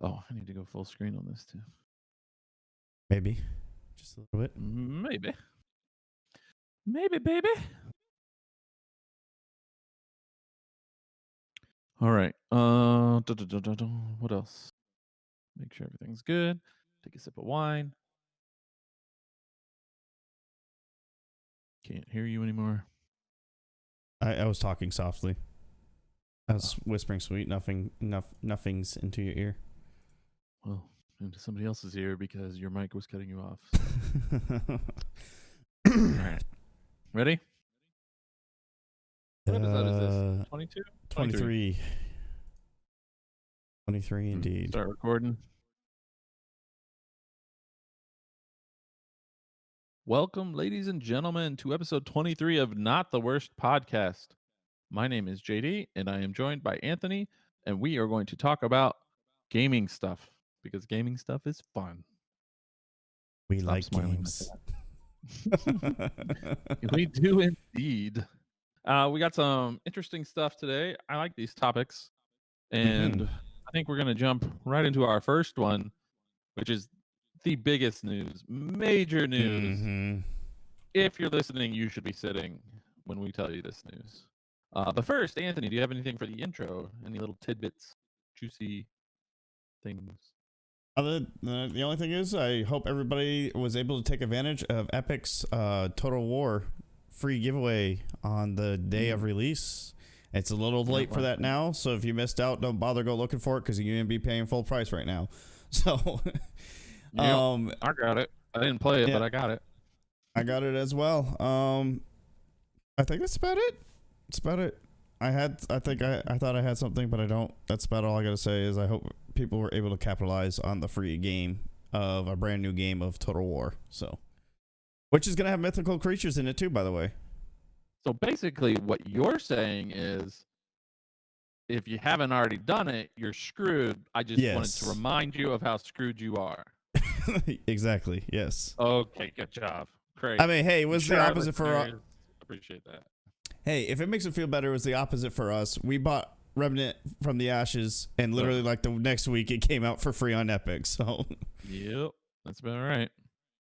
Oh, I need to go full screen on this too. Maybe. Just a little bit. Maybe. Maybe, baby. All right. What else? Make sure everything's good. Take a sip of wine. Can't hear you anymore. I was talking softly. I was whispering sweet. Nothing's into your ear. Well, into somebody else's ear because your mic was cutting you off. All right. Ready? What episode is this? 22? 23. 23 indeed. Start recording. Welcome, ladies and gentlemen, to episode 23 of Not the Worst Podcast. My name is JD, and I am joined by Anthony, and we are going to talk about gaming stuff because gaming stuff is fun. We Stop like games. We do indeed. We got some interesting stuff today. I like these topics, and I think we're going to jump right into our first one, which is the biggest news, major news. If you're listening, you should be sitting when we tell you this news. But first, Anthony, do you have anything for the intro? Any little tidbits, juicy things? The only thing is, I hope everybody was able to take advantage of Epic's Total War free giveaway on the day of release. It's a little late for that now, so if you missed out, don't bother go looking for it because you're gonna be paying full price right now. So, I got it. I didn't play it, but I got it. I got it as well. I think that's about it. It's about it. I thought I had something, but I don't. That's about all I gotta say. Is I hope people were able to capitalize on the free game of a brand new game of Total War. So, which is gonna have mythical creatures in it too, by the way. So basically, what you're saying is, if you haven't already done it, you're screwed. I just wanted to remind you of how screwed you are. Exactly. Yes. Okay. Good job. Great. I mean, hey, it was the opposite for. Appreciate that. Hey, if it makes it feel better, it was the opposite for us. We bought Remnant from the Ashes, and literally like the next week, it came out for free on Epic. So. Yep, that's about right.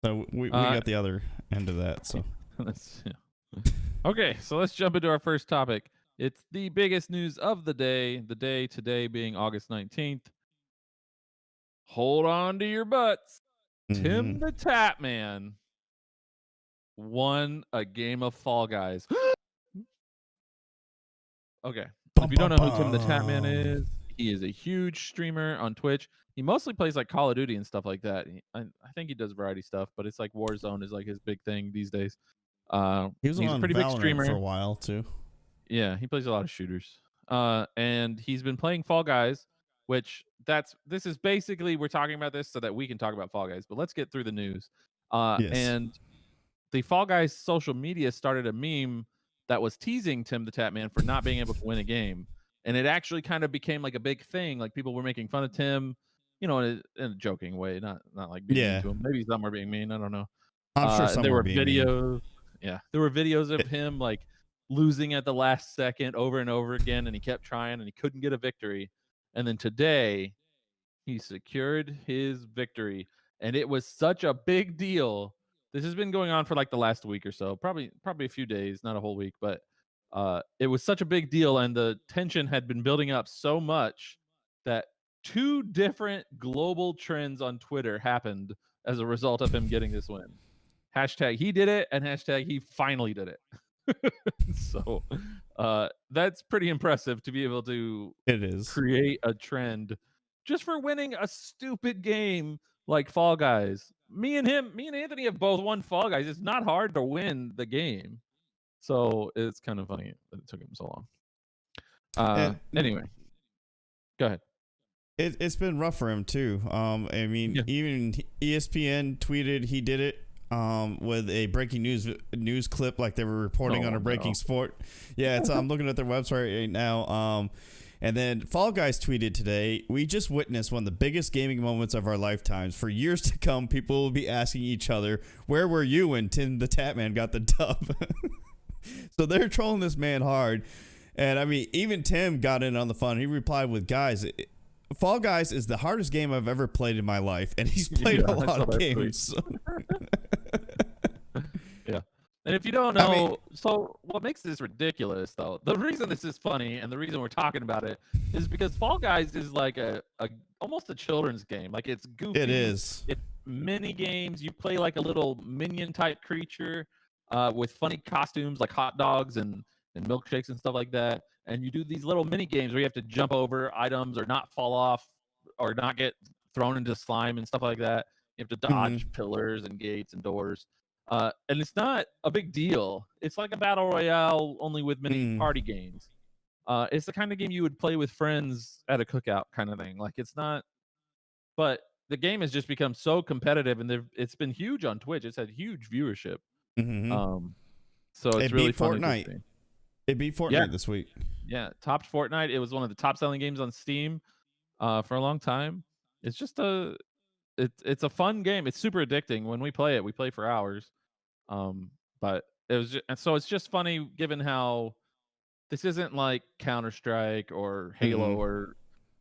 So we got the other end of that. So. Okay, so let's jump into our first topic. It's the biggest news of the day. The day today being August 19th. Hold on to your butts. Timthetatman won a game of Fall Guys. Okay. If you don't know who Timthetatman is, he is a huge streamer on Twitch. He mostly plays like Call of Duty and stuff like that. I think he does variety stuff, but it's like Warzone is like his big thing these days. He's a pretty big streamer for a while too. Yeah, he plays a lot of shooters. And he's been playing Fall Guys, which this is basically, we're talking about this so that we can talk about Fall Guys, but let's get through the news. And the Fall Guys social media started a meme that was teasing Timthetatman for not being able to win a game. And it actually kind of became like a big thing. Like people were making fun of Tim, in a joking way, not like being mean to him. Maybe some were being mean. I don't know. I'm sure some there were being videos. Mean. Yeah, there were videos of him like losing at the last second over and over again, and he kept trying and he couldn't get a victory. And then today, he secured his victory, and it was such a big deal. This has been going on for like the last week or so, probably a few days, not a whole week, but it was such a big deal, and the tension had been building up so much that 2 different global trends on Twitter happened as a result of him getting this win. Hashtag he did it, and hashtag he finally did it. So that's pretty impressive to be able to create a trend just for winning a stupid game like Fall Guys. Me and Anthony have both won Fall Guys. It's not hard to win the game. So it's kind of funny that it took him so long. Anyway, go ahead. It's been rough for him too. I mean, even ESPN tweeted he did it with a breaking news clip, like they were reporting on a breaking sport. Yeah, I'm looking at their website right now. And then Fall Guys tweeted today, "We just witnessed one of the biggest gaming moments of our lifetimes. For years to come, people will be asking each other, where were you when Timthetatman got the dub?" So they're trolling this man hard. And I mean, even Tim got in on the fun. He replied with, "Guys, Fall Guys is the hardest game I've ever played in my life, and he's played a lot of games. Yeah. And if you don't know, so what makes this ridiculous, though, the reason this is funny and the reason we're talking about it is because Fall Guys is like a almost a children's game. Like, it's goofy. It is. It's mini games. You play like a little minion type creature with funny costumes like hot dogs and milkshakes and stuff like that. And you do these little mini games where you have to jump over items or not fall off or not get thrown into slime and stuff like that. You have to dodge pillars and gates and doors. And it's not a big deal. It's like a battle royale, only with mini party games. It's the kind of game you would play with friends at a cookout kind of thing. Like, it's not, but the game has just become so competitive, and it's been huge on Twitch. It's had huge viewership. So it's really funny. Fortnite. It beat Fortnite this week. Yeah, topped Fortnite. It was one of the top selling games on Steam for a long time. It's just it's a fun game. It's super addicting. When we play it, we play for hours. But it was just, and so it's just funny given how this isn't like Counter-Strike or Halo or,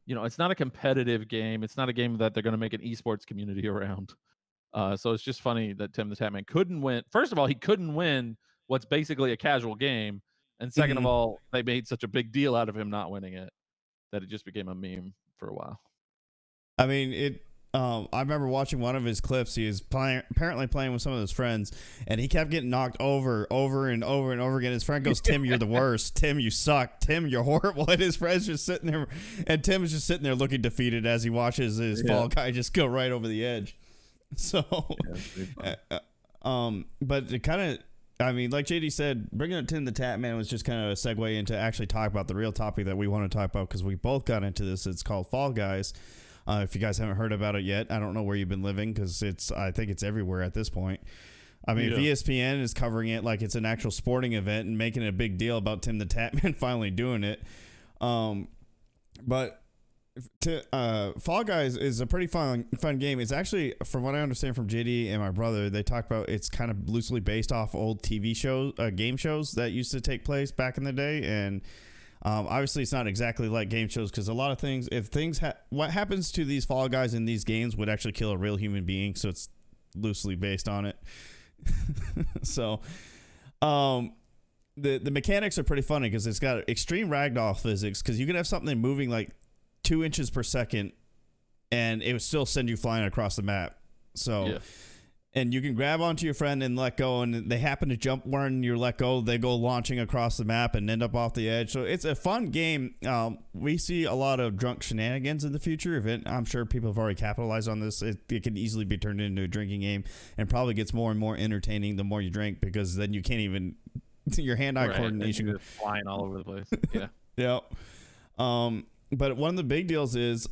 it's not a competitive game. It's not a game that they're going to make an esports community around. So it's just funny that Timthetatman couldn't win. First of all, he couldn't win what's basically a casual game. And second of all, they made such a big deal out of him not winning it that it just became a meme for a while. I mean, I remember watching one of his clips. He was apparently playing with some of his friends, and he kept getting knocked over and over again. His friend goes, "Tim, you're the worst. Tim, you suck. Tim, you're horrible." And his friend's just sitting there, and Tim is just sitting there looking defeated as he watches his Fall Guy just go right over the edge. So, but it kind of, I mean, like JD said, bringing up Timthetatman was just kind of a segue into actually talk about the real topic that we want to talk about, because we both got into this. It's called Fall Guys. If you guys haven't heard about it yet, I don't know where you've been living, because I think it's everywhere at this point. I mean, if ESPN is covering it like it's an actual sporting event and making a big deal about Timthetatman finally doing it. But Fall Guys is a pretty fun game. It's actually, from what I understand from JD and my brother, they talk about it's kind of loosely based off old TV shows, game shows that used to take place back in the day. And obviously it's not exactly like game shows, because a lot of things, what happens to these Fall Guys in these games would actually kill a real human being, so it's loosely based on it. So the mechanics are pretty funny, because it's got extreme ragdoll physics, because you can have something moving like 2 inches per second and it would still send you flying across the map. So and you can grab onto your friend and let go, and they happen to jump when you let go, they go launching across the map and end up off the edge. So it's a fun game. We see a lot of drunk shenanigans in the future. I'm sure people have already capitalized on this. It can easily be turned into a drinking game, and probably gets more and more entertaining the more you drink, because then you can't even, your hand-eye coordination goes flying all over the place. Yeah. But one of the big deals is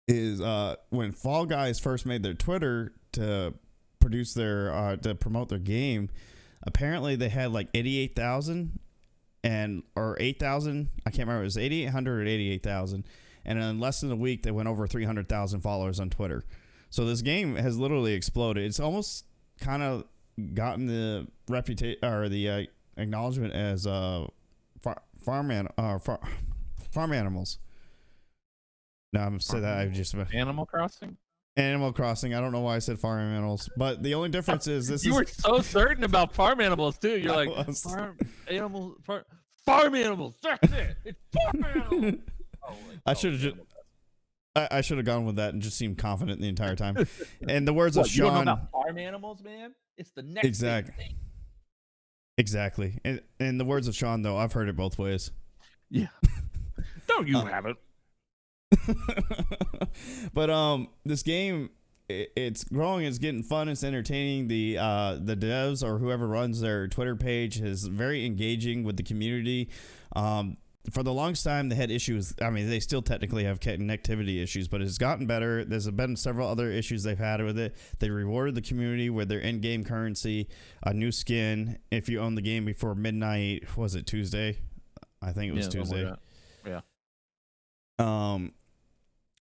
when Fall Guys first made their Twitter to produce to promote their game, apparently they had like 88,000 or 8,000. I can't remember. It was 8,800 or 88,000. And in less than a week, they went over 300,000 followers on Twitter. So this game has literally exploded. It's almost kind of gotten the reputation or the acknowledgement as farm animals. No, I'm saying that I just Animal Crossing. Animal Crossing. I don't know why I said farm animals, but the only difference is this. You were so certain about farm animals too. You're like farm animals. That's it. It's farm animals. I should have gone with that and just seemed confident the entire time. And the words of Sean. You don't know about farm animals, man. It's the next big thing. Exactly. And in the words of Sean, though, I've heard it both ways. Yeah. Don't you have it? But this game, it's growing, it's getting fun, it's entertaining. The devs or whoever runs their Twitter page is very engaging with the community. For the longest time they had issues. I mean, they still technically have connectivity issues, but it's gotten better. There's been several other issues they've had with it. They rewarded the community with their in-game currency, a new skin if you own the game before midnight. Was it Tuesday? I think it was Tuesday. Yeah.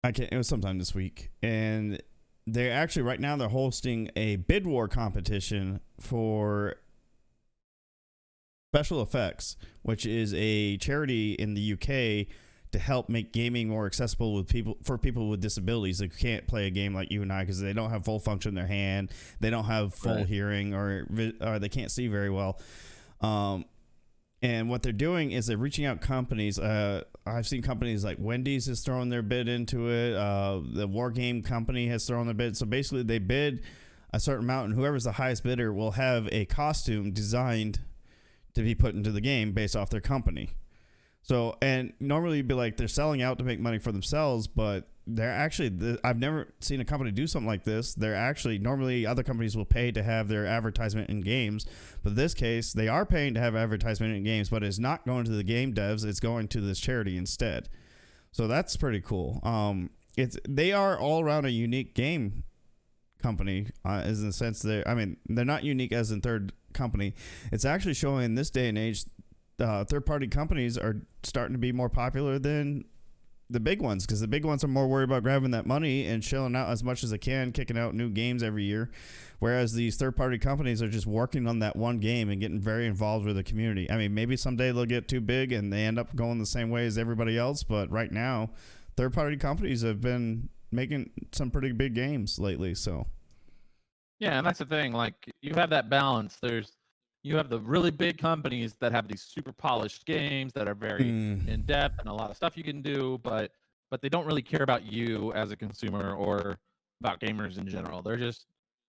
It was sometime this week, and they're actually right now they're hosting a bid war competition for Special Effects, which is a charity in the UK to help make gaming more accessible for people with disabilities that can't play a game like you and I because they don't have full function in their hand, they don't have full hearing, or they can't see very well. And what they're doing is they're reaching out companies. I've seen companies like Wendy's has thrown their bid into it. The War Game company has thrown their bid. So basically, they bid a certain amount, and whoever's the highest bidder will have a costume designed to be put into the game based off their company. So, and normally you'd be like, they're selling out to make money for themselves, but they're actually, I've never seen a company do something like this. They're actually, normally other companies will pay to have their advertisement in games, but in this case, they are paying to have advertisement in games, but it's not going to the game devs, it's going to this charity instead. So that's pretty cool. They are all around a unique game company, as in the sense they're not unique as in third company. It's actually showing in this day and age, third-party companies are starting to be more popular than the big ones, because the big ones are more worried about grabbing that money and chilling out as much as they can, kicking out new games every year, whereas these third-party companies are just working on that one game and getting very involved with the community. I mean, maybe someday they'll get too big and they end up going the same way as everybody else, but right now third-party companies have been making some pretty big games lately. So yeah, and that's the thing, like, you have that balance. You have the really big companies that have these super polished games that are very in depth and a lot of stuff you can do, but they don't really care about you as a consumer or about gamers in general. They're just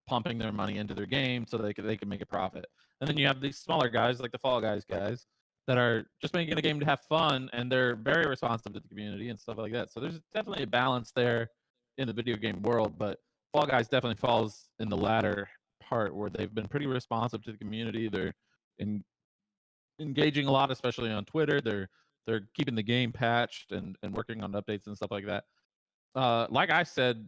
pumping their money into their game so they can make a profit. And then you have these smaller guys like the Fall Guys guys that are just making a game to have fun, and they're very responsive to the community and stuff like that. So there's definitely a balance there in the video game world, but Fall Guys definitely falls in the latter part where they've been pretty responsive to the community. They're engaging a lot, especially on Twitter. They're keeping the game patched and working on updates and stuff like that. Like I said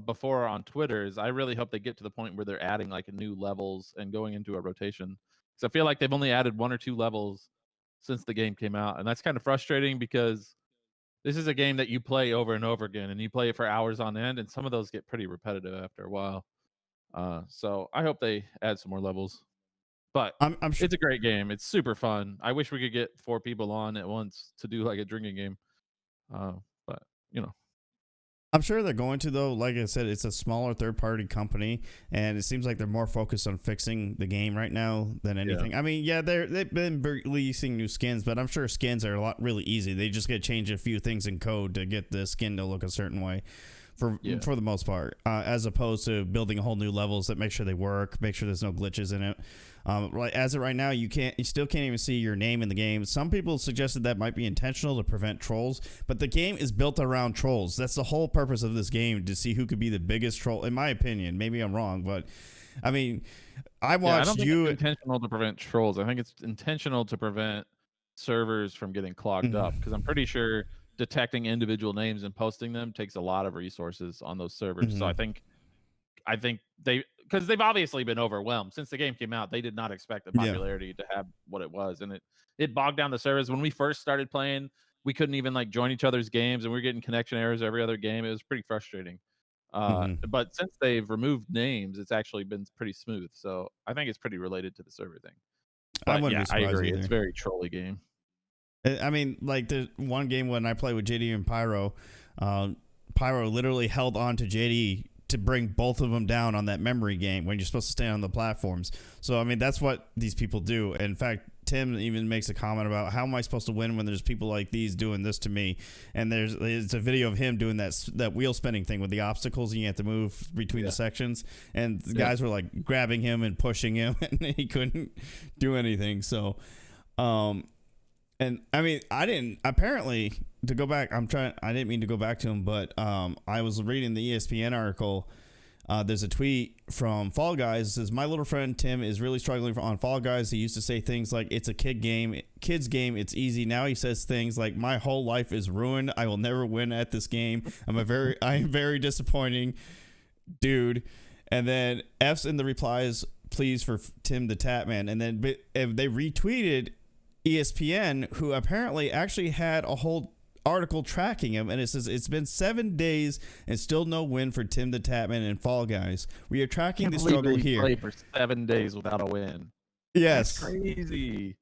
before on Twitter, is I really hope they get to the point where they're adding like new levels and going into a rotation. Because I feel like they've only added 1 or 2 levels since the game came out, and that's kind of frustrating because this is a game that you play over and over again, and you play it for hours on end, and some of those get pretty repetitive after a while. So I hope they add some more levels. But I'm sure it's a great game. It's super fun. I wish we could get 4 people on at once to do like a drinking game. But you know, I'm sure they're going to, though. Like I said, it's a smaller third-party company, and it seems like they're more focused on fixing the game right now than anything. Yeah. I mean, yeah, they've been releasing new skins, but I'm sure skins are really easy. They just get to change a few things in code to get the skin to look a certain way. For the most part, as opposed to building a whole new levels that make sure they work, make sure there's no glitches in it. As of right now, you still can't even see your name in the game. Some people suggested that might be intentional to prevent trolls, but the game is built around trolls. That's the whole purpose of this game, to see who could be the biggest troll. In my opinion, maybe I'm wrong, but I mean, I watched I don't think it's intentional to prevent trolls. I think it's intentional to prevent servers from getting clogged up, because I'm pretty sure detecting individual names and posting them takes a lot of resources on those servers. So I think because they've obviously been overwhelmed since the game came out. They did not expect the popularity to have what it was, and it bogged down the servers. When we first started playing, we couldn't even like join each other's games, and we were getting connection errors every other game. It was pretty frustrating. But since they've removed names, it's actually been pretty smooth. So I think it's pretty related to the server thing. But I agree. Either. It's a very trolly game. I mean, like the one game when I played with JD and Pyro, Pyro literally held on to JD to bring both of them down on that memory game when you're supposed to stay on the platforms. So, I mean, that's what these people do. In fact, Tim even makes a comment about, how am I supposed to win when there's people like these doing this to me? And it's a video of him doing that wheel spinning thing with the obstacles, and you have to move between the sections. And the guys were like grabbing him and pushing him, and he couldn't do anything. So, and I mean, I didn't mean to go back to him, but I was reading the ESPN article. There's a tweet from Fall Guys. It says, my little friend Tim is really struggling on Fall Guys. He used to say things like, it's a kid's game, it's easy. Now he says things like, my whole life is ruined. I will never win at this game. I am very disappointing, dude. And then F's in the replies, please, for Timthetatman. And then they retweeted ESPN, who apparently actually had a whole article tracking him, and it says, it's been 7 days and still no win for Timthetatman and Fall Guys. We are tracking the struggle here. Played for 7 days without a win. Yes, that's crazy.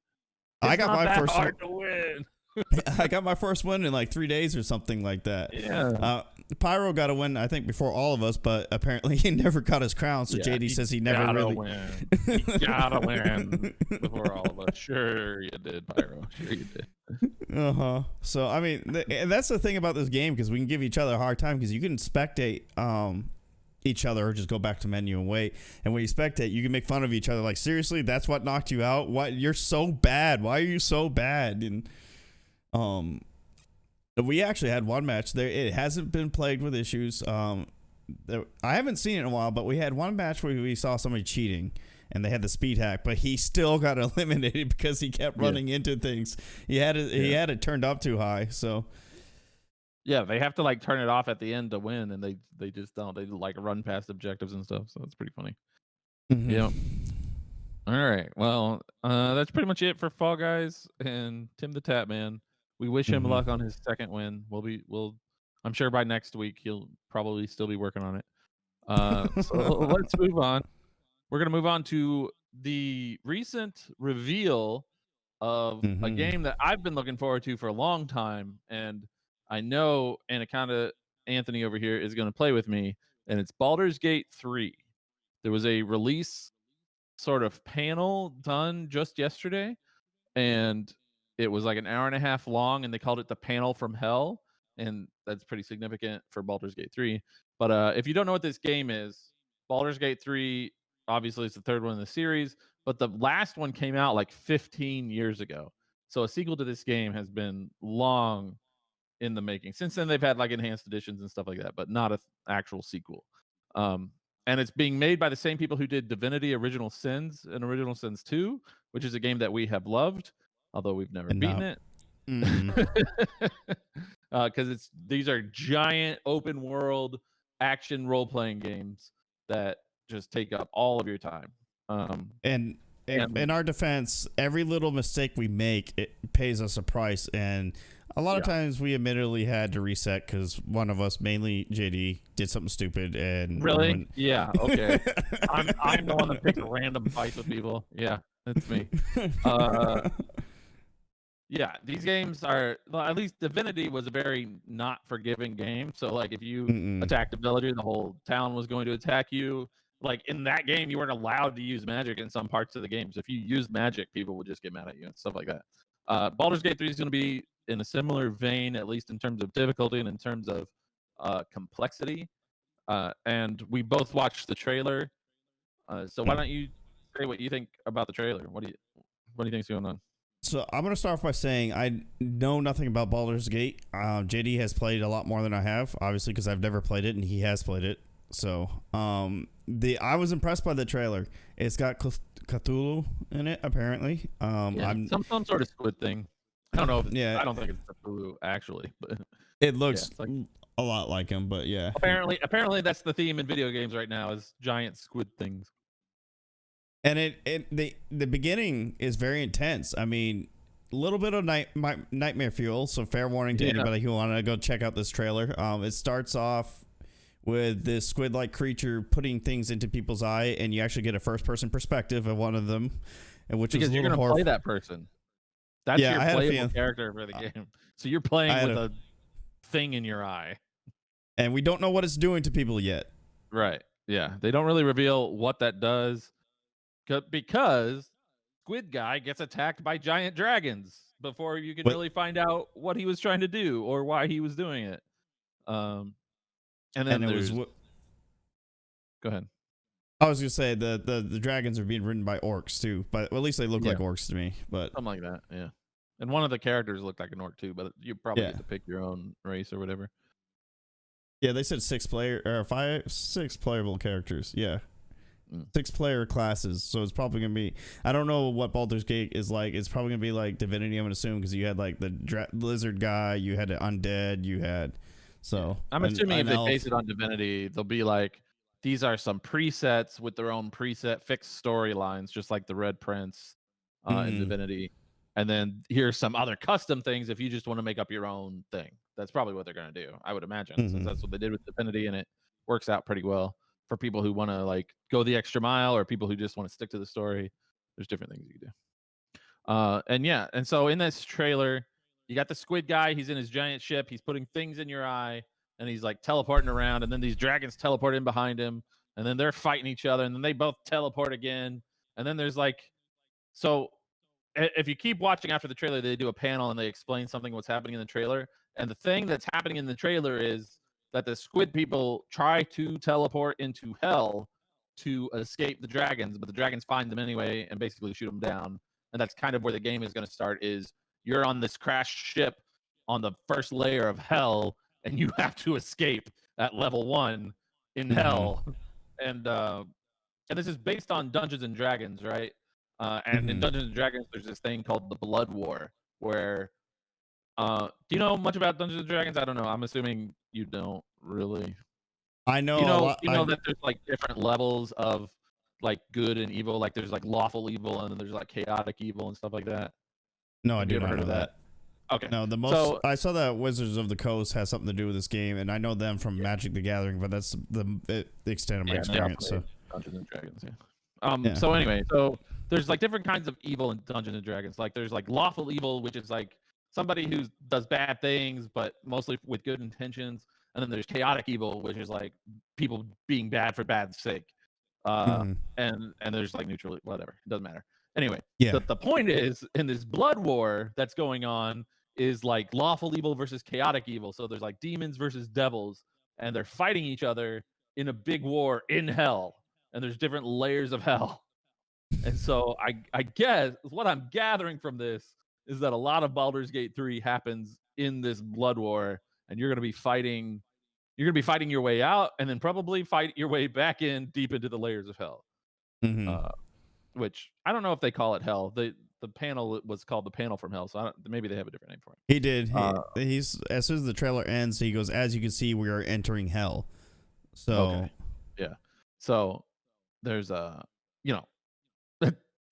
I got my first hard to win. I got my first win in like 3 days or something like that. Yeah. Pyro got a win, I think, before all of us, but apparently he never got his crown. So JD says he never really win. You gotta win before all of us. Sure you did, Pyro. Sure you did. So I mean, and that's the thing about this game, because we can give each other a hard time because you can spectate each other or just go back to menu and wait. And when you spectate, you can make fun of each other. Like, seriously, that's what knocked you out? What? You're so bad. Why are you so bad? And we actually had one match there. It hasn't been plagued with issues. I haven't seen it in a while, but we had one match where we saw somebody cheating and they had the speed hack, but he still got eliminated because he kept running into things. He had it turned up too high. So yeah, they have to like turn it off at the end to win, and they just don't. They like run past objectives and stuff, so it's pretty funny. Mm-hmm. Yeah. All right. Well, that's pretty much it for Fall Guys and Timthetatman. We wish him luck on his second win. I'm sure by next week he'll probably still be working on it. So let's move on. We're gonna move on to the recent reveal of a game that I've been looking forward to for a long time, and I know Anaconda Anthony over here is going to play with me, and it's Baldur's Gate 3. There was a release sort of panel done just yesterday, and it was like an hour and a half long, and they called it the panel from hell, and that's pretty significant for Baldur's Gate 3. But if you don't know what this game is, Baldur's Gate 3, obviously it's the third one in the series, but the last one came out like 15 years ago. So a sequel to this game has been long in the making. Since then, they've had like enhanced editions and stuff like that, but not an actual sequel. And it's being made by the same people who did Divinity Original Sins and Original Sins 2, which is a game that we have loved, although we've never beaten it. Because these are giant open world action role playing games that just take up all of your time. And in our defense, every little mistake we make, it pays us a price, and a lot of times we admittedly had to reset because one of us, mainly JD, did something stupid. And really, yeah, okay. I'm the one that picks random fights with people. Yeah, that's me. Yeah, these games are, well, at least Divinity was a very not forgiving game. So like if you attacked a villager, the whole town was going to attack you. Like in that game, you weren't allowed to use magic in some parts of the game. So if you used magic, people would just get mad at you and stuff like that. Baldur's Gate 3 is going to be in a similar vein, at least in terms of difficulty and in terms of complexity. And we both watched the trailer. So why don't you say what you think about the trailer? What do you think's going on? So I'm going to start off by saying I know nothing about Baldur's Gate. JD has played a lot more than I have, obviously, because I've never played it and he has played it. So I was impressed by the trailer. It's got Cthulhu in it, apparently. Some sort of squid thing. I don't know. I don't think it's Cthulhu actually, but it looks like a lot like him. But yeah, apparently that's the theme in video games right now, is giant squid things. And the beginning is very intense. I mean, a little bit of nightmare fuel. So fair warning to anybody who want to go check out this trailer. It starts off with this squid-like creature putting things into people's eye, and you actually get a first-person perspective of one of them, and which because is you're going to play that person. That's your playable character for the game. So you're playing with a thing in your eye, and we don't know what it's doing to people yet. Right? Yeah, they don't really reveal what that does. Because Squid Guy gets attacked by giant dragons before you can really find out what he was trying to do or why he was doing it. And then there's... Go ahead. I was gonna say the dragons are being ridden by orcs too, but at least they look like orcs to me. But something like that, yeah. And one of the characters looked like an orc too, but you probably get to pick your own race or whatever. Yeah, they said 6 playable characters. Yeah. 6 player classes, so it's probably gonna be, I don't know what Baldur's Gate is like. It's probably gonna be like Divinity, I'm gonna assume, because you had like the lizard guy, you had an undead, you had I'm assuming if they base it on Divinity, they'll be like, these are some presets with their own preset fixed storylines, just like the Red Prince in Divinity, and then here's some other custom things if you just want to make up your own thing. That's probably what they're gonna do, I would imagine, since that's what they did with Divinity, and it works out pretty well for people who want to like go the extra mile or people who just want to stick to the story. There's different things you can do. And so in this trailer, you got the squid guy. He's in his giant ship. He's putting things in your eye, and he's like teleporting around. And then these dragons teleport in behind him, and then they're fighting each other, and then they both teleport again. And then there's like, so if you keep watching after the trailer, they do a panel and they explain something what's happening in the trailer. And the thing that's happening in the trailer is that the squid people try to teleport into hell to escape the dragons, but the dragons find them anyway and basically shoot them down. And that's kind of where the game is going to start. Is you're on this crashed ship on the first layer of hell, and you have to escape at level 1 in hell. And this is based on Dungeons and Dragons, right? And in Dungeons and Dragons, there's this thing called the Blood War, where do you know much about Dungeons and Dragons? I don't know. I'm assuming you don't really. I know You a know, lot. that there's like different levels of like good and evil. Like there's like lawful evil, and then there's like chaotic evil and stuff like that. No, I Have do you ever not heard know of that? Okay. No, So I saw that Wizards of the Coast has something to do with this game, and I know them from Magic the Gathering, but that's the extent of my experience. So Dungeons and Dragons, So anyway, so there's like different kinds of evil in Dungeons and Dragons. Like there's like lawful evil, which is like somebody who does bad things, but mostly with good intentions. And then there's chaotic evil, which is like people being bad for bad's sake. And there's like neutral, whatever, it doesn't matter. Anyway, the point is, in this blood war that's going on is like lawful evil versus chaotic evil. So there's like demons versus devils, and they're fighting each other in a big war in hell. And there's different layers of hell. And so I guess what I'm gathering from this is that a lot of Baldur's Gate 3 happens in this blood war, and you're going to be fighting your way out, and then probably fight your way back in deep into the layers of hell. Which I don't know if they call it hell. The panel was called the panel from hell, so maybe they have a different name for it. He did. He's as soon as the trailer ends, he goes, "As you can see, we are entering hell." So so there's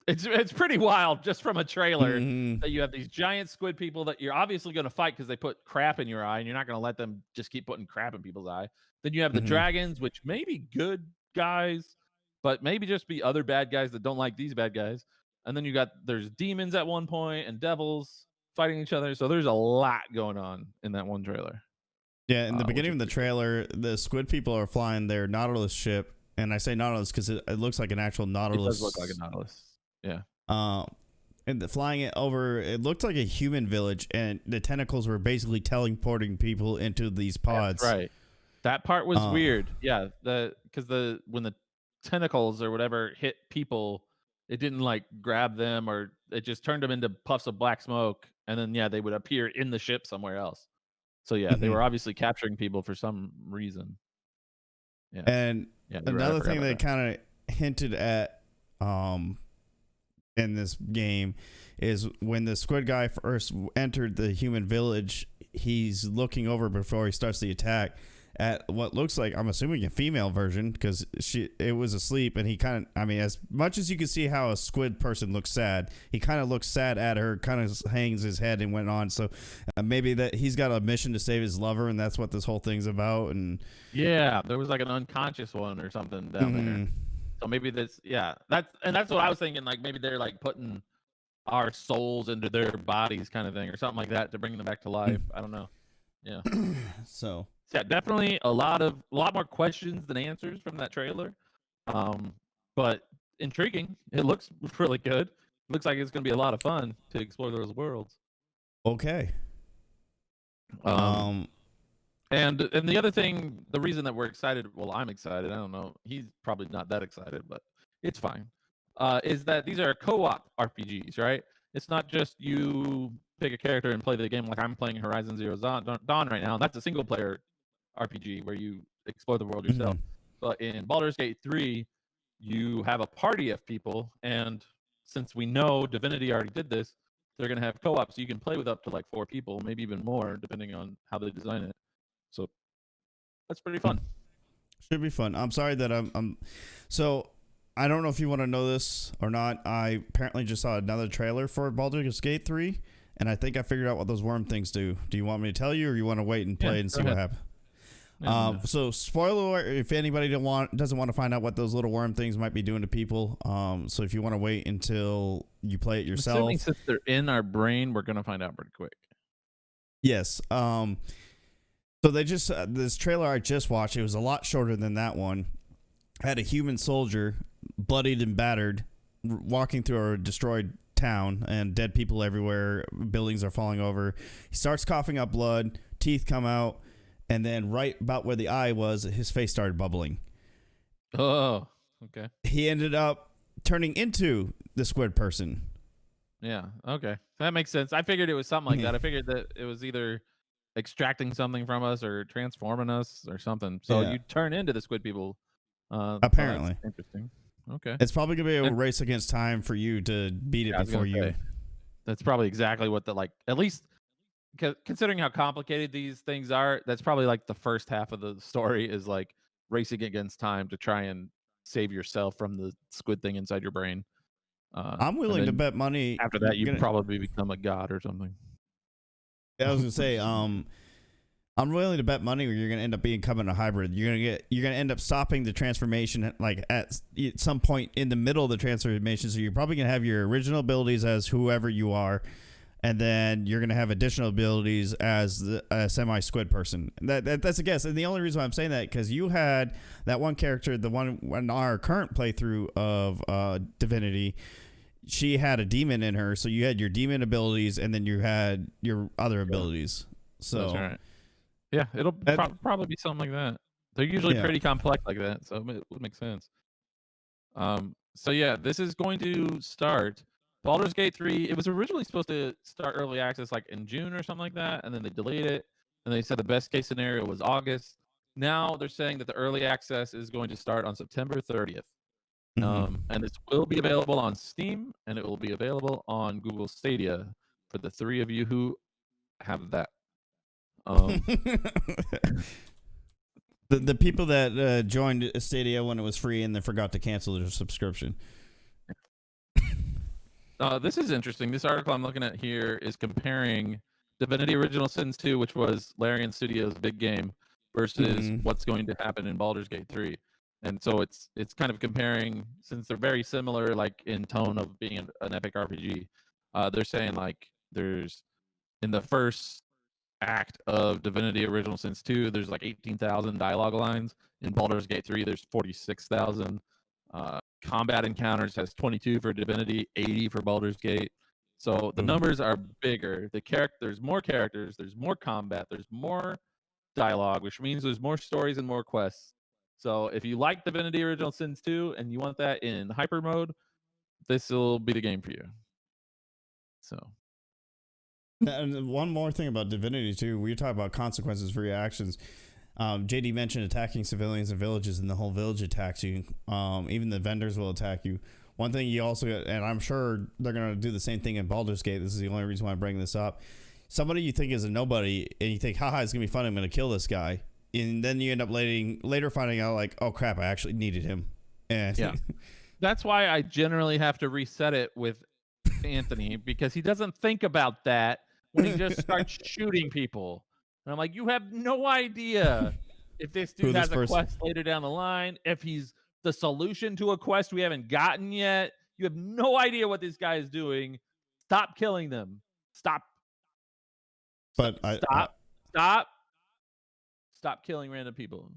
it's pretty wild just from a trailer that you have these giant squid people that you're obviously going to fight because they put crap in your eye, and you're not going to let them just keep putting crap in people's eye. Then you have the dragons, which may be good guys, but maybe just be other bad guys that don't like these bad guys. And then there's demons at one point and devils fighting each other. So there's a lot going on in that one trailer. Yeah, in the beginning of the trailer, the squid people are flying their Nautilus ship, and I say Nautilus because it looks like an actual Nautilus. It does look like a Nautilus. Yeah. And flying it over, it looked like a human village, and the tentacles were basically teleporting people into these pods. That's right. That part was weird. Yeah, because when the tentacles or whatever hit people, it didn't like grab them, or it just turned them into puffs of black smoke, and then they would appear in the ship somewhere else. So they were obviously capturing people for some reason. Yeah. And another thing they kind of hinted at in this game is when the squid guy first entered the human village, he's looking over before he starts the attack at what looks like, I'm assuming, a female version, because it was asleep, and he kind of, I mean, as much as you can see how a squid person looks sad, he kind of looks sad at her, kind of hangs his head and went on. So maybe that he's got a mission to save his lover, and that's what this whole thing's about. And there was like an unconscious one or something down there. So maybe that's what I was thinking. Like maybe they're like putting our souls into their bodies, kind of thing, or something like that, to bring them back to life. I don't know. Yeah. So definitely a lot more questions than answers from that trailer. But intriguing. It looks really good. Looks like it's going to be a lot of fun to explore those worlds. Okay. And the other thing, the reason that we're excited, well, I'm excited, I don't know, he's probably not that excited, but it's fine, is that these are co-op RPGs, right? It's not just you pick a character and play the game like I'm playing Horizon Zero Dawn right now. That's a single-player RPG where you explore the world yourself. But in Baldur's Gate 3, you have a party of people, and since we know Divinity already did this, they're going to have co-op, so you can play with up to like 4 people, maybe even more, depending on how they design it. So that's pretty fun. Should be fun. I'm sorry that I'm so I don't know if you want to know this or not. I apparently just saw another trailer for Baldur's Gate 3, and I think I figured out what those worm things do. Do you want me to tell you, or you want to wait and play and see what happens? So spoiler alert, if anybody doesn't want to find out what those little worm things might be doing to people, so if you want to wait until you play it yourself. Assuming since they're in our brain, we're going to find out pretty quick. Yes. So they just this trailer I just watched. It was a lot shorter than that one. Had a human soldier, bloodied and battered, walking through a destroyed town and dead people everywhere. Buildings are falling over. He starts coughing up blood. Teeth come out, and then right about where the eye was, his face started bubbling. Oh, okay. He ended up turning into the squid person. Yeah. Okay. That makes sense. I figured it was something like that. I figured that it was either extracting something from us or transforming us or something. So Yeah. you turn into the squid people. So Apparently. that's interesting. Okay. It's probably gonna be a And- race against time for you to beat it Yeah, I was before gonna you. say, that's probably exactly what the at least considering how complicated these things are, that's probably like the first half of the story is like racing against time to try and save yourself from the squid thing inside your brain. I'm And willing to then bet money. after that, you probably become a god or something. I was gonna say, I'm willing to bet money you're gonna end up becoming a hybrid. You're gonna end up stopping the transformation like at some point in the middle of the transformation. So you're probably gonna have your original abilities as whoever you are, and then you're gonna have additional abilities as a semi squid person. That's a guess. And the only reason why I'm saying that because you had that one character, the one in our current playthrough of Divinity. She had a demon in her, so you had your demon abilities, and then you had your other abilities. So that's right. Yeah, it'll probably be something like that. They're usually pretty complex like that, so it would make sense. So yeah, this is going to start Baldur's Gate 3. It was originally supposed to start early access like in June or something like that, and then they delayed it. And they said the best case scenario was August. Now they're saying that the early access is going to start on September 30th. And this will be available on Steam, and it will be available on Google Stadia for the three of you who have that. The people that joined Stadia when it was free and then forgot to cancel their subscription. This is interesting. This article I'm looking at here is comparing Divinity Original Sins 2, which was Larian Studios' big game, versus what's going to happen in Baldur's Gate 3. And so it's kind of comparing, since they're very similar, like in tone of being an epic RPG. They're saying like there's in the first act of Divinity Original Sins 2, there's like 18,000 dialogue lines. In Baldur's Gate 3, there's 46,000. Combat encounters has 22 for Divinity, 80 for Baldur's Gate. So the numbers are bigger. There's more characters, there's more combat, there's more dialogue, which means there's more stories and more quests. So if you like Divinity Original Sins 2 and you want that in hyper mode, this will be the game for you. So and one more thing about Divinity too, we talk about consequences for your actions. JD mentioned attacking civilians and villages, and the whole village attacks you. Even the vendors will attack you. One thing you also, and I'm sure they're going to do the same thing in Baldur's Gate. This is the only reason why I'm bringing this up. Somebody you think is a nobody, and you think, haha, it's going to be fun. I'm going to kill this guy. And then you end up later finding out, like, oh, crap, I actually needed him. And yeah. That's why I generally have to reset it with Anthony, because he doesn't think about that when he just starts shooting people. And I'm like, you have no idea if this dude has a quest later down the line, if he's the solution to a quest we haven't gotten yet. You have no idea what this guy is doing. Stop killing them. Stop. But Stop killing random people.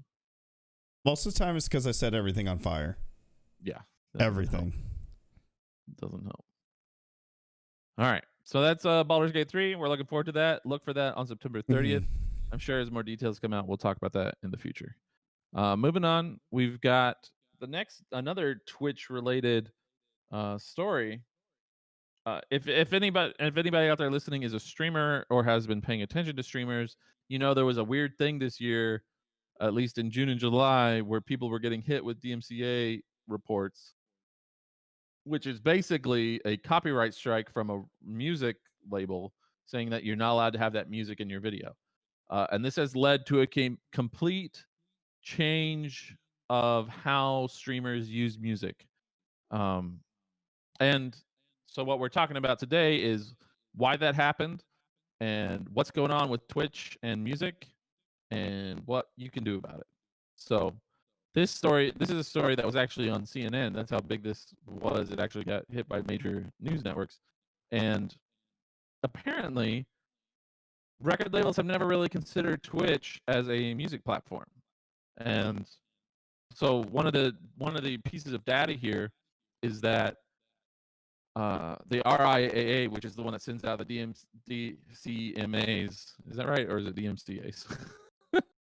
Most of the time it's because I set everything on fire. Yeah. Everything. Doesn't help. All right. So that's Baldur's Gate 3. We're looking forward to that. Look for that on September 30th. I'm sure as more details come out, we'll talk about that in the future. Moving on, we've got another Twitch related story. If anybody out there listening is a streamer or has been paying attention to streamers, you know there was a weird thing this year, at least in June and July, where people were getting hit with DMCA reports, which is basically a copyright strike from a music label saying that you're not allowed to have that music in your video. And this has led to a complete change of how streamers use music. And so what we're talking about today is why that happened and what's going on with Twitch and music and what you can do about it. So this is a story that was actually on CNN. That's how big this was. It actually got hit by major news networks. And apparently record labels have never really considered Twitch as a music platform. And so one of the pieces of data here is that the RIAA, which is the one that sends out the DCMAs, is that right, or is it DMCAs?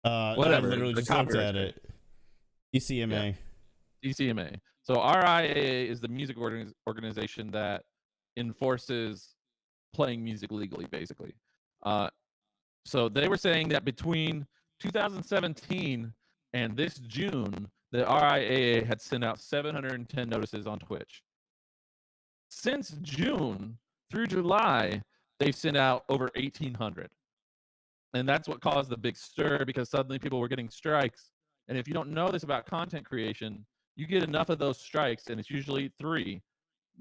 I Whatever, literally the just looked copyright at strike. it. ECMA. Yeah, DCMA. So RIAA is the music organization that enforces playing music legally, basically. So they were saying that between 2017 and this June, the RIAA had sent out 710 notices on Twitch. Since June through July, they've sent out over 1,800. And that's what caused the big stir, because suddenly people were getting strikes. And if you don't know this about content creation, you get enough of those strikes, and it's usually 3,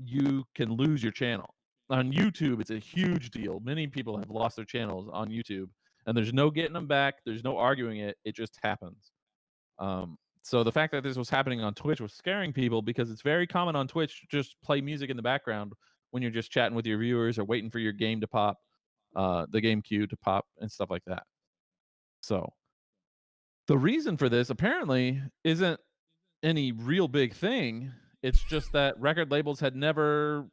you can lose your channel. On YouTube, it's a huge deal. Many people have lost their channels on YouTube, and there's no getting them back. There's no arguing it. It just happens. So the fact that this was happening on Twitch was scaring people, because it's very common on Twitch to just play music in the background when you're just chatting with your viewers or waiting for your game to pop, the game queue to pop and stuff like that. So the reason for this apparently isn't any real big thing. It's just that record labels had never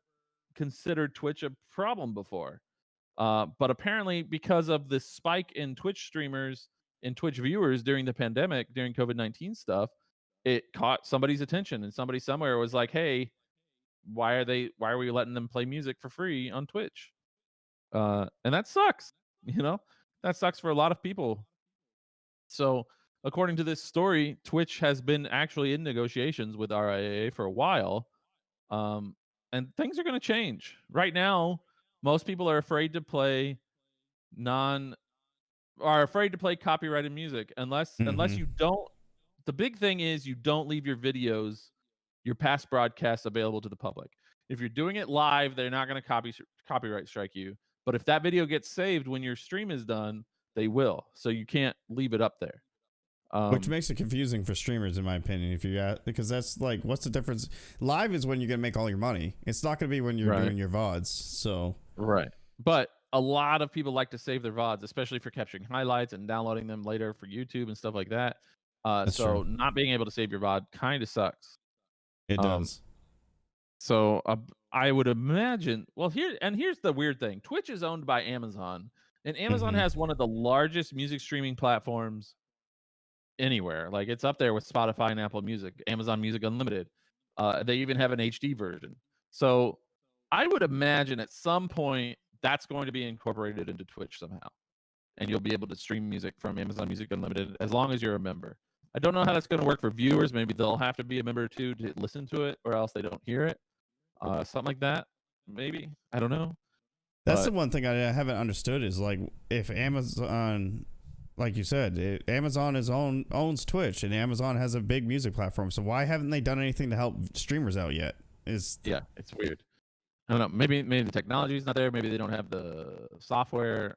considered Twitch a problem before. But apparently, because of this spike in Twitch streamers and Twitch viewers during the pandemic, during COVID-19 stuff, it caught somebody's attention, and somebody somewhere was like, "Hey, why are we letting them play music for free on Twitch?" And that sucks. You know, that sucks for a lot of people. So, according to this story, Twitch has been actually in negotiations with RIAA for a while, um, and things are going to change. Right now, most people are afraid to play non are afraid to play copyrighted music unless Mm-hmm. you don't. The big thing is you don't leave your videos, your past broadcasts, available to the public. If you're doing it live, they're not going to copyright strike you. But if that video gets saved when your stream is done, they will. So you can't leave it up there. Which Um, makes it confusing for streamers, in my opinion. If you got, because that's like, what's the difference? Live is when you're gonna make all your money. It's not gonna be when you're right, doing your VODs. So right. But a lot of people like to save their VODs, especially for capturing highlights and downloading them later for YouTube and stuff like that. that's true. So not being able to save your VOD kind of sucks. It Um, does. So I would imagine. Well, here's the weird thing: Twitch is owned by Amazon, and Amazon Mm-hmm. has one of the largest music streaming platforms anywhere. Like, it's up there with Spotify and Apple Music, Amazon Music Unlimited. They even have an HD version. So I would imagine at some point that's going to be incorporated into Twitch somehow, and you'll be able to stream music from Amazon Music Unlimited as long as you're a member. I don't know how that's going to work for viewers. Maybe they'll have to be a member too to listen to it, or else they don't hear it. Something like that, maybe. I don't know, That's the but one thing I haven't understood is like if Amazon, like you said, Amazon owns Twitch and Amazon has a big music platform. So why haven't they done anything to help streamers out yet? yeah, it's weird. I don't know. Maybe the technology's not there. Maybe they don't have the software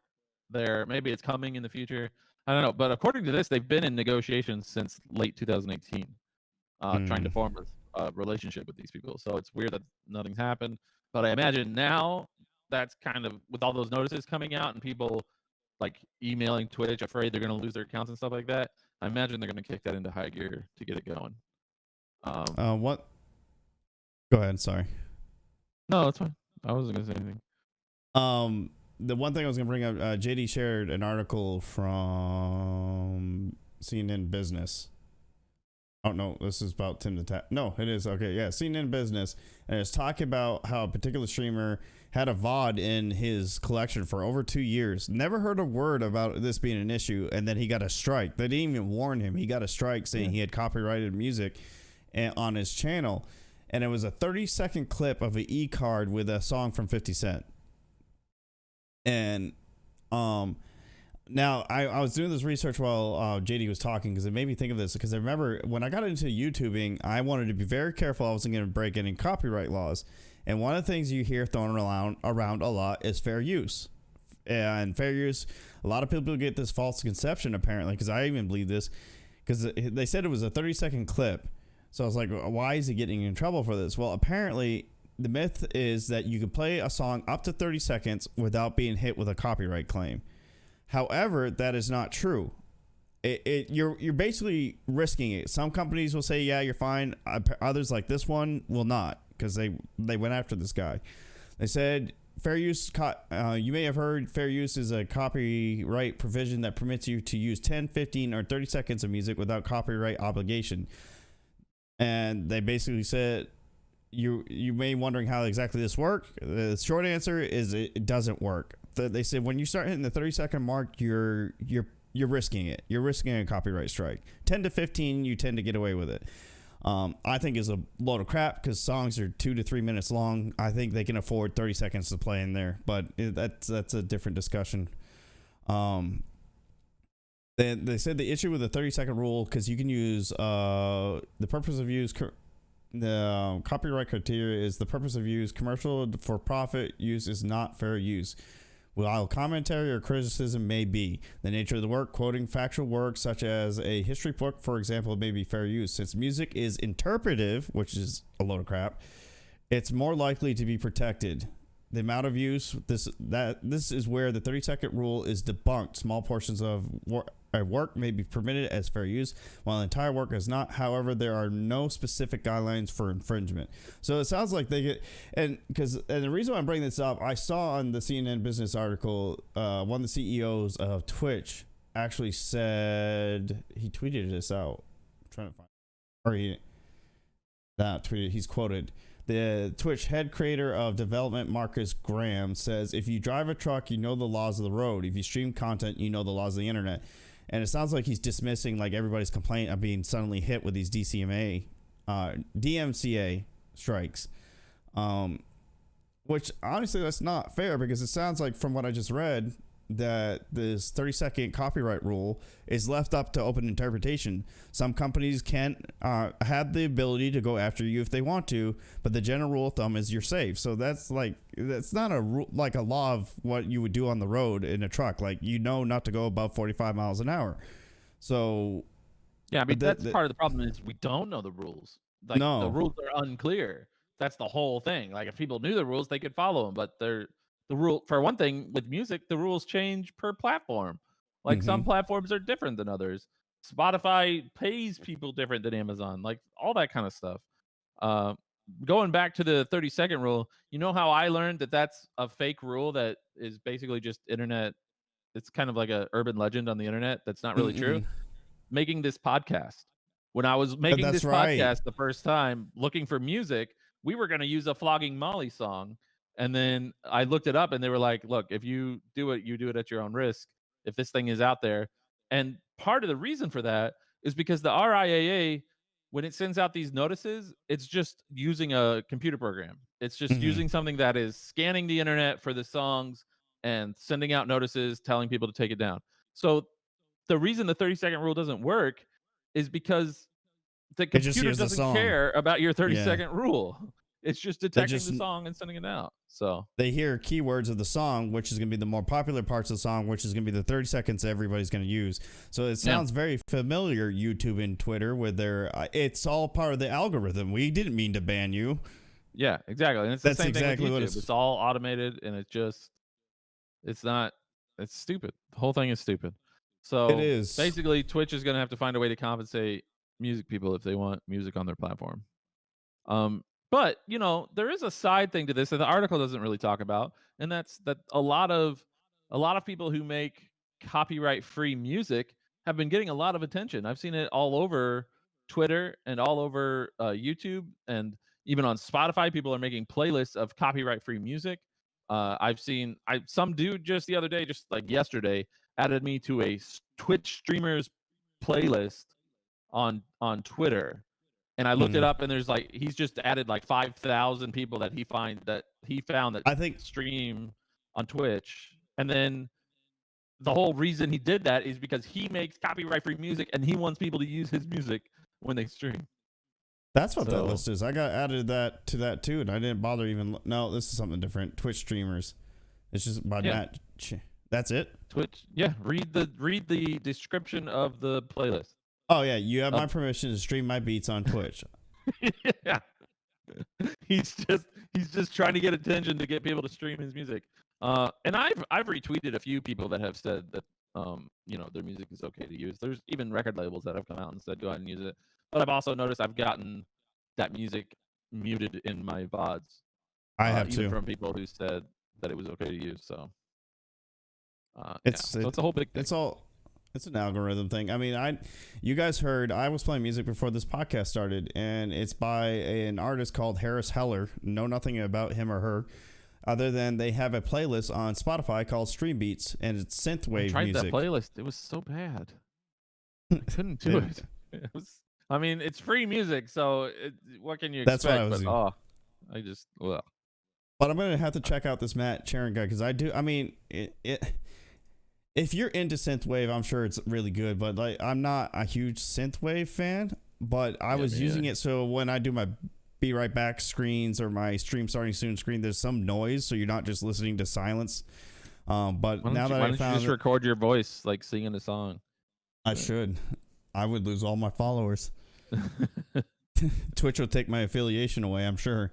there. Maybe it's coming in the future. I don't know. But according to this, they've been in negotiations since late 2018, trying to mm, form a relationship with these people. So it's weird that nothing's happened. But I imagine now that's kind of, with all those notices coming out and people like emailing Twitch, afraid they're going to lose their accounts and stuff like that. I imagine they're going to kick that into high gear to get it going. what? Go ahead. Sorry. No, that's fine. I wasn't going to say anything. The one thing I was gonna bring up, JD shared an article from CNN Business. Oh no, this is about Timthetatman. No, it is okay. Yeah, CNN Business, and it's talking about how a particular streamer had a VOD in his collection for over 2 years. Never heard a word about this being an issue, and then he got a strike. They didn't even warn him. He got a strike saying he had copyrighted music on his channel, and it was a 30-second clip of an e-card with a song from 50 Cent. And now I was doing this research while JD was talking, because it made me think of this, because I remember when I got into YouTubing, I wanted to be very careful I wasn't going to break any copyright laws. And one of the things you hear thrown around a lot is fair use. And fair use, a lot of people get this false conception, apparently, because I even believe this, because they said it was a 30-second clip. So I was like, why is he getting in trouble for this? Well, apparently the myth is that you can play a song up to 30 seconds without being hit with a copyright claim. However, that is not true. You're basically risking it. Some companies will say, yeah, you're fine. Others, like this one, will not, because they went after this guy. They said fair use. You may have heard fair use is a copyright provision that permits you to use 10, 15, or 30 seconds of music without copyright obligation. And they basically said, you may be wondering how exactly this works. The short answer is it doesn't work. They said when you start hitting the 30-second mark, you're risking it. You're risking a copyright strike. 10 to 15, you tend to get away with it. I think is a load of crap, because songs are 2 to 3 minutes long. I think they can afford 30 seconds to play in there, but that's a different discussion. They said the issue with the 30-second rule, because you can use the purpose of use. The copyright criteria is the purpose of use. Commercial for profit use is not fair use. While commentary or criticism may be, the nature of the work, quoting factual works such as a history book, for example, may be fair use. Since music is interpretive, which is a load of crap, it's more likely to be protected. The amount of use, this is where the 30-second rule is debunked. Small portions of work may be permitted as fair use, while the entire work is not. However, there are no specific guidelines for infringement. So it sounds like they get, and the reason why I'm bringing this up, I saw on the CNN Business article, one of the CEOs of Twitch actually said, he tweeted this out. I'm trying to find, or he not tweeted. He's quoted. The Twitch head creator of development, Marcus Graham, says, if you drive a truck, you know the laws of the road. If you stream content, you know the laws of the internet. And it sounds like he's dismissing like everybody's complaint of being suddenly hit with these DMCA strikes, which honestly, that's not fair, because it sounds like from what I just read that this 30-second copyright rule is left up to open interpretation. Some companies can have the ability to go after you if they want to, but the general rule of thumb is you're safe. So that's not a law of what you would do on the road in a truck. Like, not to go above 45 miles an hour. So yeah, I mean, that's part of the problem is we don't know the rules. Like, the rules are unclear. That's the whole thing. Like, if people knew the rules, they could follow them, but the rule, for one thing, with music, the rules change per platform. Like, some platforms are different than others. Spotify pays people different than Amazon, like all that kind of stuff. Going back to the 30-second rule, you know how I learned that that's a fake rule that is basically just internet. It's kind of like a urban legend on the internet that's not really true. Making this podcast. When I was making this podcast the first time, looking for music, we were going to use a Flogging Molly song. And then I looked it up and they were like, look, if you do it, you do it at your own risk if this thing is out there. And part of the reason for that is because the RIAA, when it sends out these notices, it's just using a computer program. It's just using something that is scanning the internet for the songs and sending out notices telling people to take it down. So the reason the 30-second rule doesn't work is because the computer doesn't care about your 30-second rule. It's just detecting the song and sending it out. So they hear keywords of the song, which is going to be the more popular parts of the song, which is going to be the 30 seconds everybody's going to use. So it sounds very familiar, YouTube and Twitter, with their it's all part of the algorithm. We didn't mean to ban you. Yeah, exactly. And it's the same thing with YouTube. It's all automated, and it's stupid. The whole thing is stupid. So it is. Basically, Twitch is going to have to find a way to compensate music people if they want music on their platform. But there is a side thing to this that the article doesn't really talk about, and that's that a lot of people who make copyright-free music have been getting a lot of attention. I've seen it all over Twitter and all over YouTube, and even on Spotify. People are making playlists of copyright-free music. I've seen some dude just the other day, just like yesterday, added me to a Twitch streamers playlist on Twitter. And I looked it up, and there's he's just added 5,000 people that he found that I think stream on Twitch. And then the whole reason he did that is because he makes copyright-free music, and he wants people to use his music when they stream. That's what that list is. I got added to that too, and I didn't bother even. No, this is something different. Twitch streamers. It's just by Matt. That's it. Twitch. Yeah. Read the description of the playlist. Oh yeah, you have my permission to stream my beats on Twitch. Yeah. He's just trying to get attention to get people to stream his music. And I've retweeted a few people that have said that their music is okay to use. There's even record labels that have come out and said go ahead and use it. But I've also noticed I've gotten that music muted in my VODs, I have even too. from people who said that it was okay to use. So, it's so it's a whole big thing. It's an algorithm thing. I mean, you guys heard I was playing music before this podcast started, and it's by an artist called Harris Heller. Know nothing about him or her, other than they have a playlist on Spotify called Stream Beats, and it's synthwave I tried music. that playlist. It was so bad. I couldn't do it. It was. I mean, it's free music, so what can you expect? That's what I was. I just. Well. But I'm gonna have to check out this Matt Charon guy because I do. I mean, if you're into synthwave, I'm sure it's really good. But like, I'm not a huge synthwave fan. But I was using it so when I do my Be Right Back screens or my Stream Starting Soon screen, there's some noise, so you're not just listening to silence. But now that I found, just record your voice like singing a song. I should. I would lose all my followers. Twitch will take my affiliation away, I'm sure.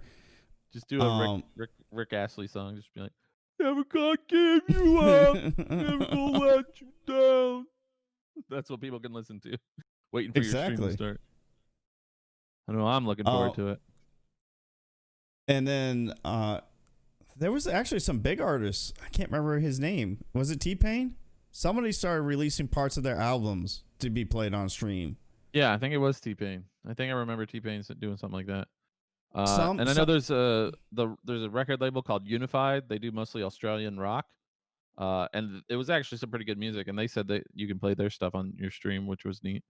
Just do a Rick Astley song. Just be like, never God gave you up, never gonna let you down. That's what people can listen to. Waiting for your stream to start. I know I'm looking forward to it. And then there was actually some big artists. I can't remember his name. Was it T-Pain? Somebody started releasing parts of their albums to be played on stream. Yeah, I think it was T-Pain. I think I remember T-Pain doing something like that. And I know there's a record label called Unified. They do mostly Australian rock. And it was actually some pretty good music. And they said that you can play their stuff on your stream, which was neat.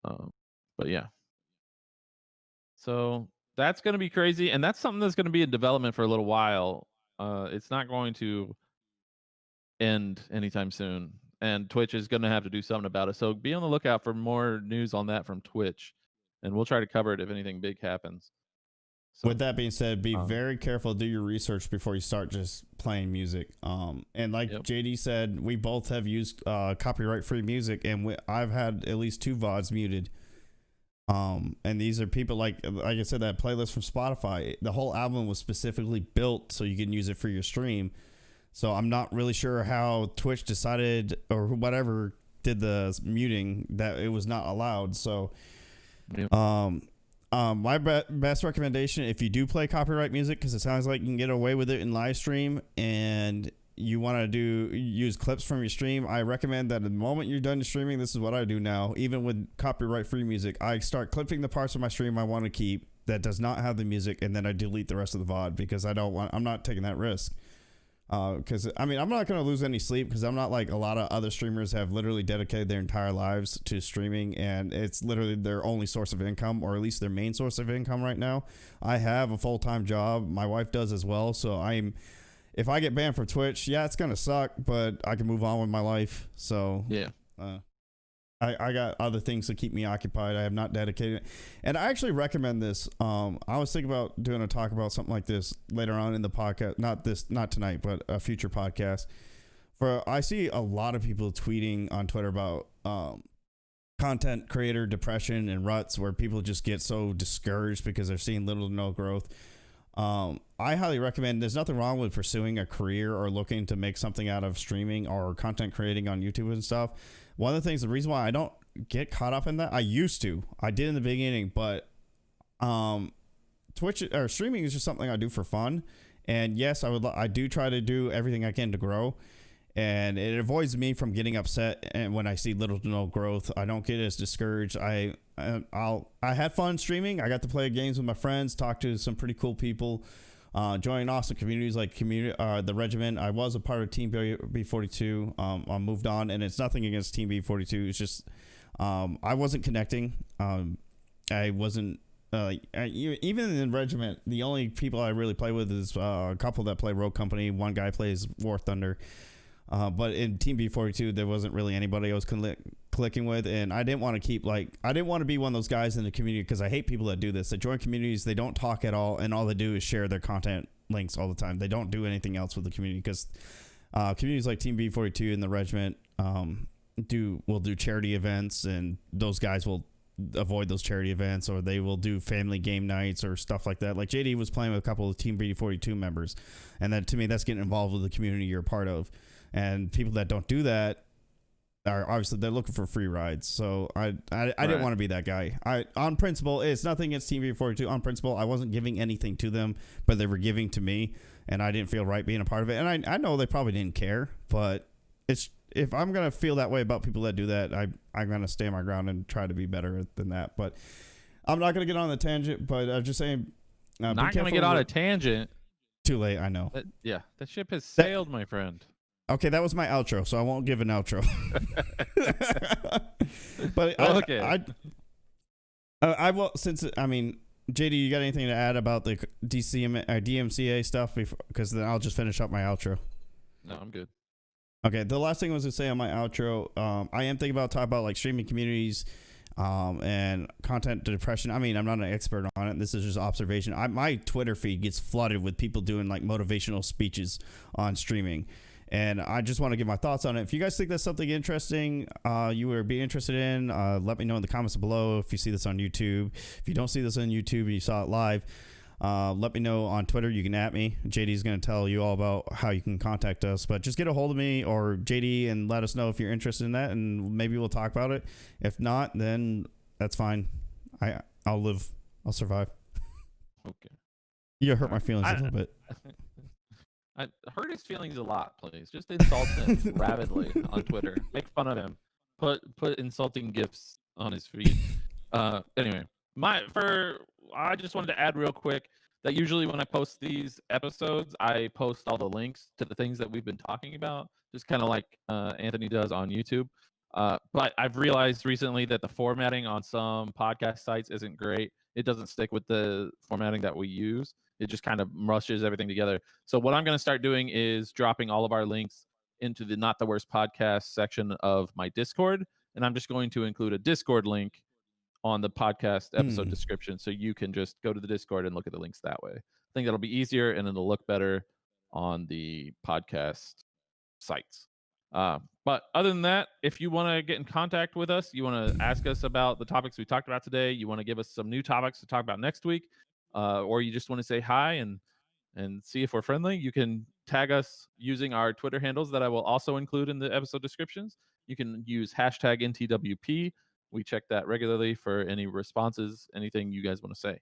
But yeah. So that's going to be crazy. And that's something that's going to be in development for a little while. It's not going to end anytime soon. And Twitch is going to have to do something about it. So be on the lookout for more news on that from Twitch. And we'll try to cover it if anything big happens. So, with that being said, be very careful. Do your research before you start just playing music. And like JD said, we both have used copyright-free music, and I've had at least 2 VODs muted. And these are people like I said, that playlist from Spotify. The whole album was specifically built so you can use it for your stream. So I'm not really sure how Twitch decided or whatever did the muting that it was not allowed. So, my best recommendation, if you do play copyright music, because it sounds like you can get away with it in live stream, and you want to use clips from your stream, I recommend that the moment you're done streaming, this is what I do now. Even with copyright free music, I start clipping the parts of my stream I want to keep that does not have the music, and then I delete the rest of the VOD because I'm not taking that risk. Because I mean, I'm not going to lose any sleep because I'm not like a lot of other streamers have literally dedicated their entire lives to streaming, and it's literally their only source of income, or at least their main source of income right now. I have a full-time job. My wife does as well. So if I get banned from Twitch, yeah, it's going to suck, but I can move on with my life. So yeah, I got other things to keep me occupied. I have not dedicated it. And I actually recommend this. I was thinking about doing a talk about something like this later on in the podcast. Not tonight, but a future podcast. I see a lot of people tweeting on Twitter about content creator depression and ruts where people just get so discouraged because they're seeing little to no growth. I highly recommend, there's nothing wrong with pursuing a career or looking to make something out of streaming or content creating on YouTube and stuff. One of the things, the reason why I don't get caught up in that, I used to, I did in the beginning, but Twitch or streaming is just something I do for fun. And yes, I do try to do everything I can to grow, and it avoids me from getting upset. And when I see little to no growth, I don't get as discouraged. I had fun streaming. I got to play games with my friends, talk to some pretty cool people, join awesome communities like the Regiment. I was a part of Team B42. I moved on, and it's nothing against Team B42. It's just I wasn't connecting. I wasn't even in Regiment. The only people I really play with is a couple that play Rogue Company. One guy plays War Thunder. But in Team B42, there wasn't really anybody I was clicking with, and I didn't want to be one of those guys in the community, because I hate people that do this. They join communities, they don't talk at all, and all they do is share their content links all the time. They don't do anything else with the community, because communities like Team B42 and the Regiment will do charity events, and those guys will avoid those charity events, or they will do family game nights or stuff like that. Like JD was playing with a couple of Team B42 members, and then to me, that's getting involved with the community you're a part of. And people that don't do that, obviously they're looking for free rides. So I didn't want to be that guy. On principle, it's nothing against Team V42. On principle, I wasn't giving anything to them, but they were giving to me, and I didn't feel right being a part of it. And I know they probably didn't care, but if I'm gonna feel that way about people that do that, I'm gonna stand my ground and try to be better than that. But I'm not gonna get on the tangent. But I'm just saying, not gonna get on a tangent. Too late, I know. The ship has sailed, my friend. Okay, that was my outro, so I won't give an outro. But okay, I will, since I mean, JD, you got anything to add about the DMCA stuff? Because then I'll just finish up my outro. No, I'm good. Okay, the last thing I was to say on my outro, I am thinking about talking about like streaming communities, and content depression. I mean, I'm not an expert on it. This is just observation. My Twitter feed gets flooded with people doing like motivational speeches on streaming. And I just want to give my thoughts on it. If you guys think that's something interesting, you would be interested in, let me know in the comments below. If you see this on YouTube, if you don't see this on YouTube and you saw it live, let me know on Twitter. You can @ me. JD is going to tell you all about how you can contact us. But just get a hold of me or JD and let us know if you're interested in that, and maybe we'll talk about it. If not, then that's fine. I'll live. I'll survive. Okay. You hurt my feelings a little bit. Hurt his feelings a lot, please. Just insult him rabidly on Twitter. Make fun of him. Put insulting gifs on his feed. Anyway, I just wanted to add real quick that usually when I post these episodes, I post all the links to the things that we've been talking about, just kind of like Anthony does on YouTube. But I've realized recently that the formatting on some podcast sites isn't great. It doesn't stick with the formatting that we use. It just kind of rushes everything together. So what I'm going to start doing is dropping all of our links into the Not the Worst podcast section of my Discord. And I'm just going to include a Discord link on the podcast episode description. So you can just go to the Discord and look at the links that way. I think that'll be easier and it'll look better on the podcast sites. But other than that, if you want to get in contact with us, you want to ask us about the topics we talked about today, you want to give us some new topics to talk about next week, or you just want to say hi and see if we're friendly, you can tag us using our Twitter handles that I will also include in the episode descriptions. You can use hashtag NTWP. We check that regularly for any responses, anything you guys want to say.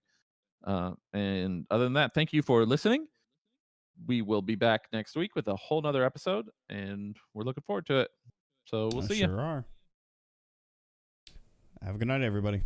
And other than that, thank you for listening. We will be back next week with a whole nother episode, and we're looking forward to it. So we'll see you. Sure are. Have a good night, everybody.